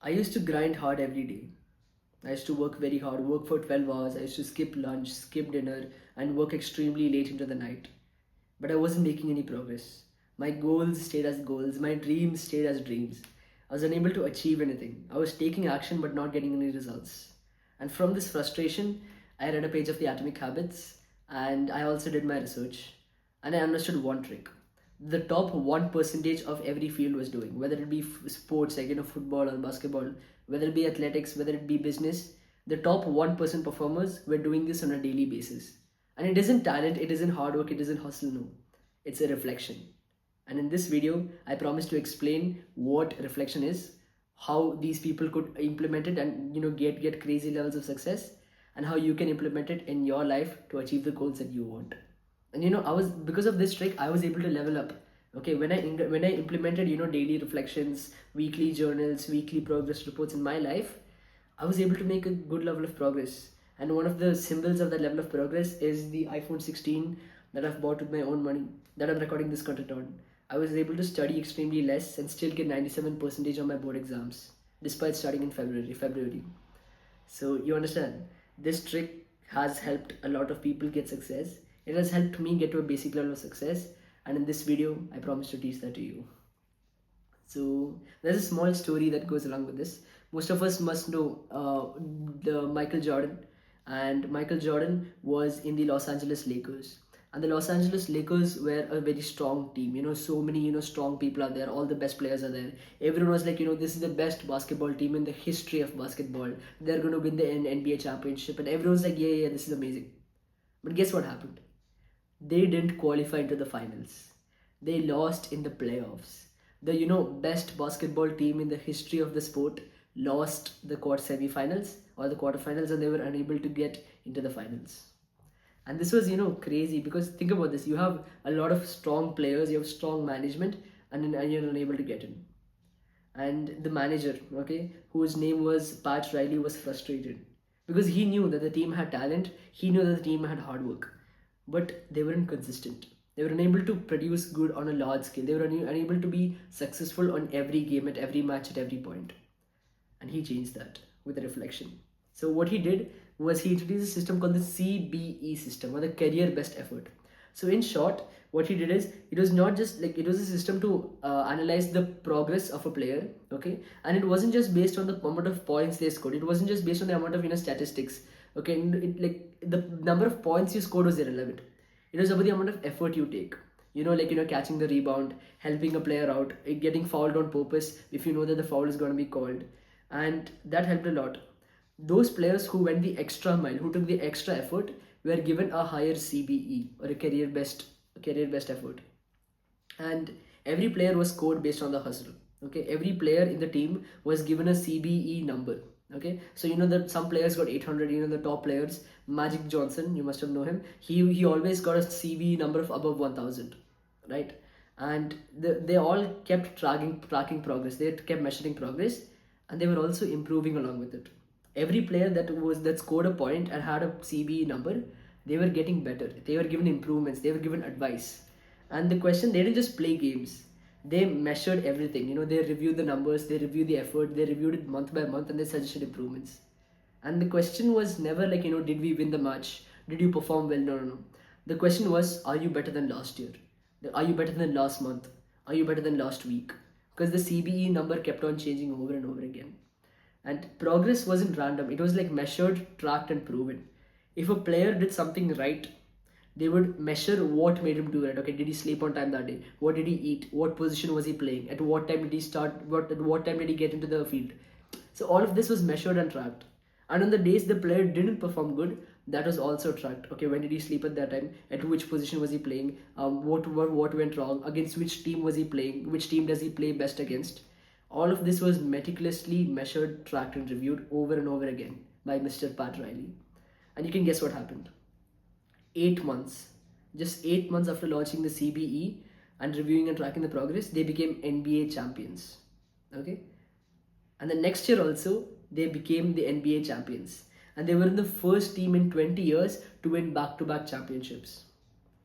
I used to grind hard every day. I used to work very hard, work for 12 hours. I used to skip lunch, skip dinner, and work extremely late into the night. But I wasn't making any progress. My goals stayed as goals, my dreams stayed as dreams. I was unable to achieve anything. I was taking action but not getting any results. And from this frustration, I read a page of the Atomic Habits and I also did my research. And I understood one trick. The top 1% of every field was doing, whether it be sports like football or basketball, whether it be athletics, whether it be business, the top 1% performers were doing this on a daily basis. And it isn't talent, it isn't hard work, it isn't hustle, no. It's a reflection. And in this video, I promise to explain what reflection is, how these people could implement it and get crazy levels of success, and how you can implement it in your life to achieve the goals that you want. And I was, because of this trick, I was able to level up. Okay, when I implemented daily reflections, weekly journals, weekly progress reports in my life, I was able to make a good level of progress. And one of the symbols of that level of progress is the iPhone 16 that I've bought with my own money, that I'm recording this content on. I was able to study extremely less and still get 97% on my board exams, despite starting in February. So you understand, this trick has helped a lot of people get success. It has helped me get to a basic level of success, and in this video, I promise to teach that to you. So there's a small story that goes along with this. Most of us must know the Michael Jordan, and Michael Jordan was in the Los Angeles Lakers. And the Los Angeles Lakers were a very strong team. So many strong people are there. All the best players are there. Everyone was like, this is the best basketball team in the history of basketball. They're going to win the NBA championship, and everyone's like, yeah, yeah, this is amazing. But guess what happened? They didn't qualify into the finals. They lost in the playoffs. The best basketball team in the history of the sport lost the quarter semifinals or the quarterfinals, and they were unable to get into the finals. And this was crazy, because think about this: you have a lot of strong players, you have strong management, and you're unable to get in. And the manager, okay, whose name was Pat Riley, was frustrated because he knew that the team had talent, he knew that the team had hard work, but they weren't consistent. They were unable to produce good on a large scale. They were unable to be successful on every game, at every match, at every point. And he changed that with a reflection. So what he did was he introduced a system called the CBE system, or the career best effort. So in short, what he did is, it was not just like, it was a system to analyze the progress of a player, okay, and it wasn't just based on the amount of points they scored. It wasn't just based on the amount of statistics, okay. Like the number of points you scored was irrelevant. It was about the amount of effort you take. Catching the rebound, helping a player out, getting fouled on purpose if you know that the foul is going to be called, and that helped a lot. Those players who went the extra mile, who took the extra effort, were given a higher CBE, or a career best effort. And every player was scored based on the hustle. Okay, every player in the team was given a CBE number. Okay, so that some players got 800. The top players, Magic Johnson, you must have known him. He always got a CBE number of above 1000, right? And they all kept tracking progress. They kept measuring progress, and they were also improving along with it. Every player that scored a point and had a CBE number, they were getting better. They were given improvements. They were given advice. And the question, they didn't just play games. They measured everything. They reviewed the numbers, they reviewed the effort, they reviewed it month by month, and they suggested improvements. And the question was never like, did we win the match? Did you perform well? No, no, no. The question was, are you better than last year? Are you better than last month? Are you better than last week? Because the CBE number kept on changing over and over again. And progress wasn't random, it was like measured, tracked, and proven. If a player did something right, they would measure what made him do it. Okay, did he sleep on time that day? What did he eat? What position was he playing? At what time did he start? At what time did he get into the field? So all of this was measured and tracked. And on the days the player didn't perform good, that was also tracked. Okay, when did he sleep at that time? At which position was he playing? What went wrong? Against which team was he playing? Which team does he play best against? All of this was meticulously measured, tracked, and reviewed over and over again by Mr. Pat Riley. And you can guess what happened. 8 months, just 8 months after launching the CBE and reviewing and tracking the progress, they became NBA champions. Okay, and the next year also they became the NBA champions, and they were the first team in 20 years to win back-to-back championships.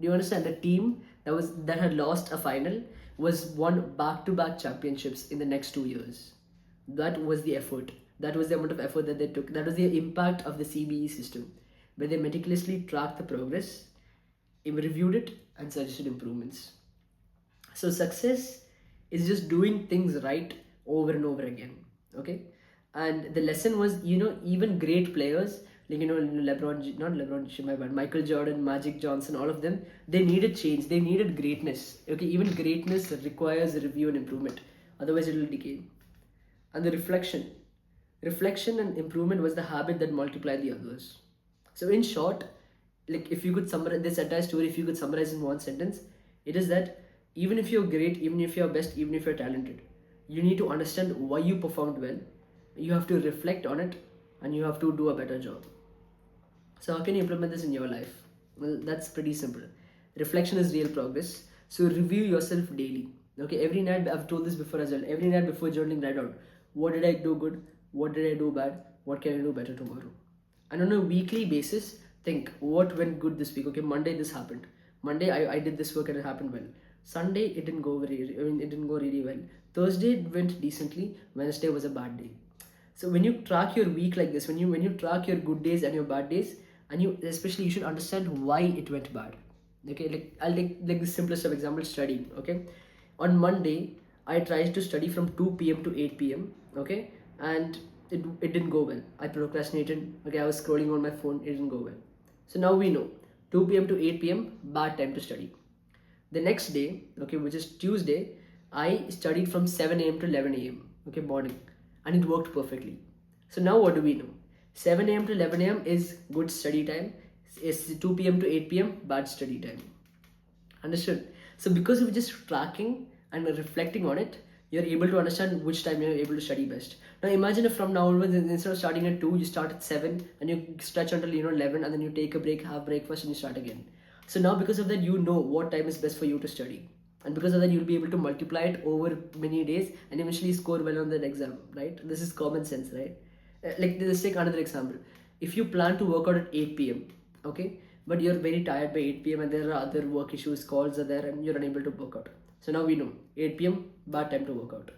Do you understand? The team that had lost a final was won back-to-back championships in the next 2 years. That was the effort. That was the amount of effort that they took. That was the impact of the CBE system, where they meticulously tracked the progress, reviewed it, and suggested improvements. So success is just doing things right over and over again. Okay, and the lesson was, even great players like not LeBron, my bad, Michael Jordan, Magic Johnson, all of them, they needed change. They needed greatness. Okay, even greatness requires review and improvement. Otherwise, it will decay. And the reflection and improvement was the habit that multiplied the others. So in short, like if you could summarize this entire story, if you could summarize in one sentence, it is that even if you're great, even if you're best, even if you're talented, you need to understand why you performed well. You have to reflect on it, and you have to do a better job. So how can you implement this in your life? Well, that's pretty simple. Reflection is real progress. So review yourself daily. Okay, every night, I've told this before as well. Every night before journaling, write down what did I do good, what did I do bad, what can I do better tomorrow. And on a weekly basis, think what went good this week. Okay, Monday this happened. Monday I did this work and it happened well. Sunday it didn't go it didn't go really well. Thursday it went decently. Wednesday was a bad day. So when you track your week like this, when you track your good days and your bad days, and you should understand why it went bad. Okay, I'll like the simplest of example, studying. Okay, on Monday I tried to study from 2 p.m. to 8 p.m. Okay, and it didn't go well. I procrastinated. Okay, I was scrolling on my phone. It didn't go well. So now we know 2 p.m. to 8 p.m. bad time to study. The next day, okay, which is Tuesday, I studied from 7 a.m. to 11 a.m. Okay, morning, and it worked perfectly. So now what do we know? 7 a.m. to 11 a.m. is good study time. Is 2 p.m. to 8 p.m. bad study time. Understood? So because of just tracking and reflecting on it, you're able to understand which time you're able to study best. Now imagine if from now onwards, instead of starting at 2, you start at 7 and you stretch until 11, and then you take a break, have breakfast, and you start again. So now because of that, you know what time is best for you to study. And because of that, you'll be able to multiply it over many days and eventually score well on that exam, right? This is common sense, right? Like let's take another example. If you plan to work out at 8 p.m., okay, but you're very tired by 8 p.m. and there are other work issues, calls are there, and you're unable to work out. So now we know 8 p.m. bad time to work out.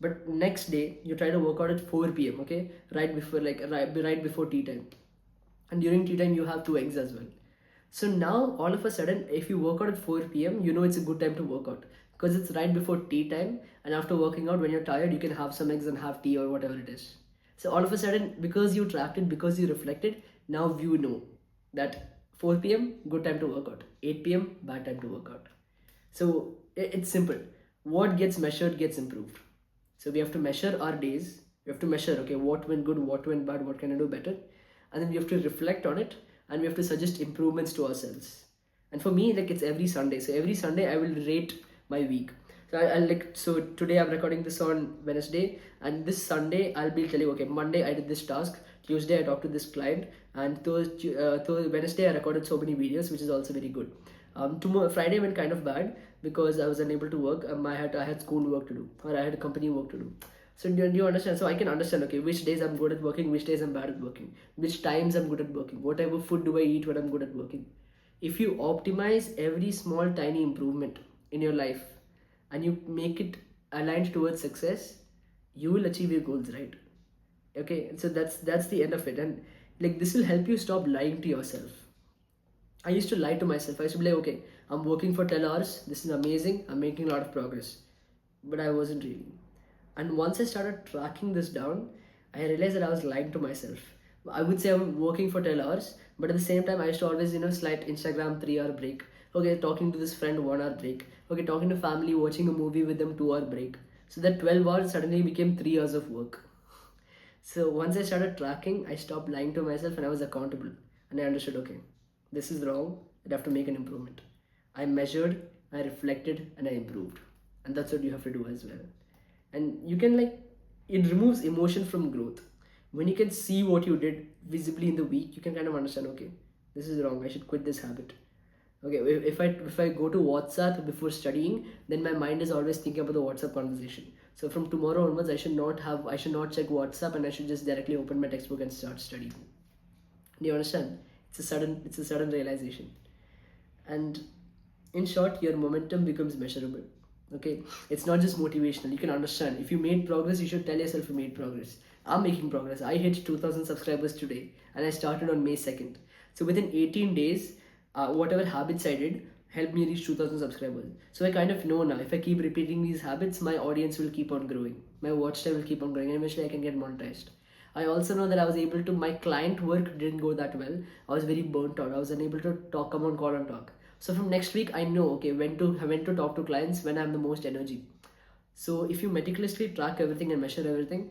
But next day you try to work out at 4 p.m. Okay, right before tea time, and during tea time you have two eggs as well. So now all of a sudden, if you work out at 4 p.m., you know it's a good time to work out because it's right before tea time, and after working out, when you're tired, you can have some eggs and have tea or whatever it is. So all of a sudden, because you tracked it, because you reflected, now you know that 4 p.m. good time to work out, 8 p.m. bad time to work out. So it's simple. What gets measured gets improved. So we have to measure our days. We have to measure, okay, what went good, what went bad, what can I do better, and then we have to reflect on it, and we have to suggest improvements to ourselves. And for me, like it's every Sunday. So every Sunday I will rate my week. So so today I'm recording this on Wednesday, and this Sunday I'll be telling, okay, Monday I did this task, Tuesday I talked to this client, and Wednesday I recorded so many videos, which is also very good. Tomorrow Friday went kind of bad because I was unable to work. I had school work to do, or I had company work to do. So do you understand? So I can understand, okay, which days I'm good at working, which days I'm bad at working, which times I'm good at working, what type of food do I eat when I'm good at working. If you optimize every small tiny improvement in your life and you make it aligned towards success, you will achieve your goals, right? Okay, so that's the end of it. And like this will help you stop lying to yourself. I used to lie to myself. I used to be like, okay, I'm working for 10 hours. This is amazing. I'm making a lot of progress. But I wasn't really. And once I started tracking this down, I realized that I was lying to myself. I would say I'm working for 10 hours, but at the same time, I used to always, slide Instagram 3 hour break. Okay, talking to this friend 1 hour break. Okay, talking to family, watching a movie with them 2 hour break. So that 12 hours suddenly became 3 hours of work. So once I started tracking, I stopped lying to myself and I was accountable. And I understood, okay, this is wrong. I have to make an improvement. I measured, I reflected, and I improved. And that's what you have to do as well. And you can it removes emotion from growth. When you can see what you did visibly in the week, you can kind of understand, okay, this is wrong. I should quit this habit. Okay, if I go to WhatsApp before studying, then my mind is always thinking about the WhatsApp conversation. So from tomorrow onwards, I should not check WhatsApp, and I should just directly open my textbook and start studying. Do you understand? It's a sudden realization. And in short, your momentum becomes measurable. Okay, it's not just motivational. You can understand if you made progress, you should tell yourself you made progress. I'm making progress. I hit 2000 subscribers today and I started on May 2nd. So within 18 days, whatever habits I did helped me reach 2000 subscribers. So I kind of know now if I keep repeating these habits, my audience will keep on growing, my watch time will keep on growing, and eventually I can get monetized. I also know that I was able to, my client work didn't go that well. I was very burnt out. I was unable to talk, come on call and talk. So from next week, I know, okay, when to talk to clients when I have the most energy. So if you meticulously track everything and measure everything,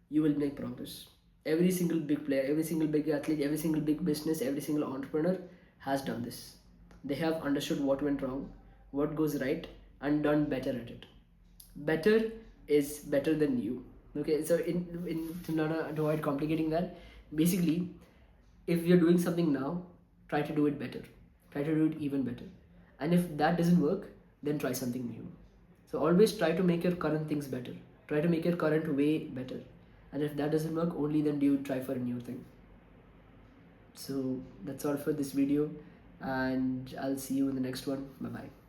you will make progress. Every single big player, every single big athlete, every single big business, every single entrepreneur has done this. They have understood what went wrong, what goes right, and done better at it. Better is better than you. Okay, so in to not to avoid complicating that, basically, if you're doing something now, try to do it better. Try to do it even better. And if that doesn't work, then try something new. So always try to make your current things better. Try to make your current way better. And if that doesn't work, only then do you try for a new thing. So that's all for this video, and I'll see you in the next one. Bye bye.